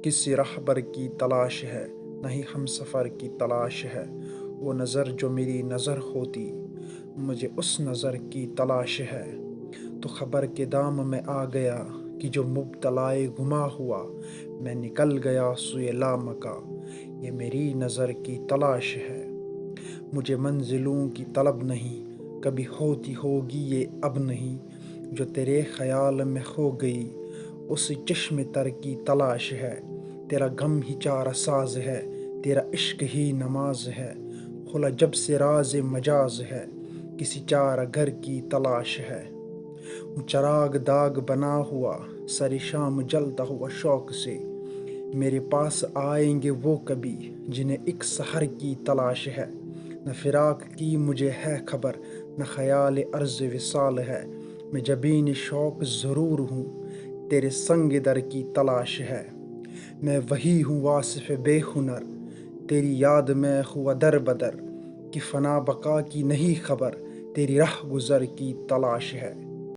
کسی رہبر کی تلاش ہے، نہیں ہم سفر کی تلاش ہے۔ وہ نظر جو میری نظر ہوتی، مجھے اس نظر کی تلاش ہے۔ تو خبر کے دام میں آ گیا کہ جو مبتلائے گماں ہوا، میں نکل گیا سوئے لامکاں، یہ میری نظر کی تلاش ہے۔ مجھے منزلوں کی طلب نہیں، کبھی ہوتی ہوگی یہ اب نہیں، جو تیرے خیال میں کھو گئی اس چشم تر کی تلاش ہے۔ تیرا غم ہی چارہ ساز ہے، تیرا عشق ہی نماز ہے، کھلا جب سے راز مجاز ہے، کسی چارہ گر کی تلاش ہے۔ ہوں چراغ داغ بنا ہوا، سر شام جلتا ہوا شوق سے، میرے پاس آئیں گے وہ کبھی جنہیں ایک سحر کی تلاش ہے۔ نہ فراق کی مجھے ہے خبر، نہ خیال عرض وصال ہے، میں جبین شوق ضرور ہوں، تیرے سنگ در کی تلاش ہے۔ میں وہی ہوں واصف بے ہنر، تیری یاد میں ہوا در بدر، کہ فنا بقا کی نہیں خبر، تیری رہ گزر کی تلاش ہے۔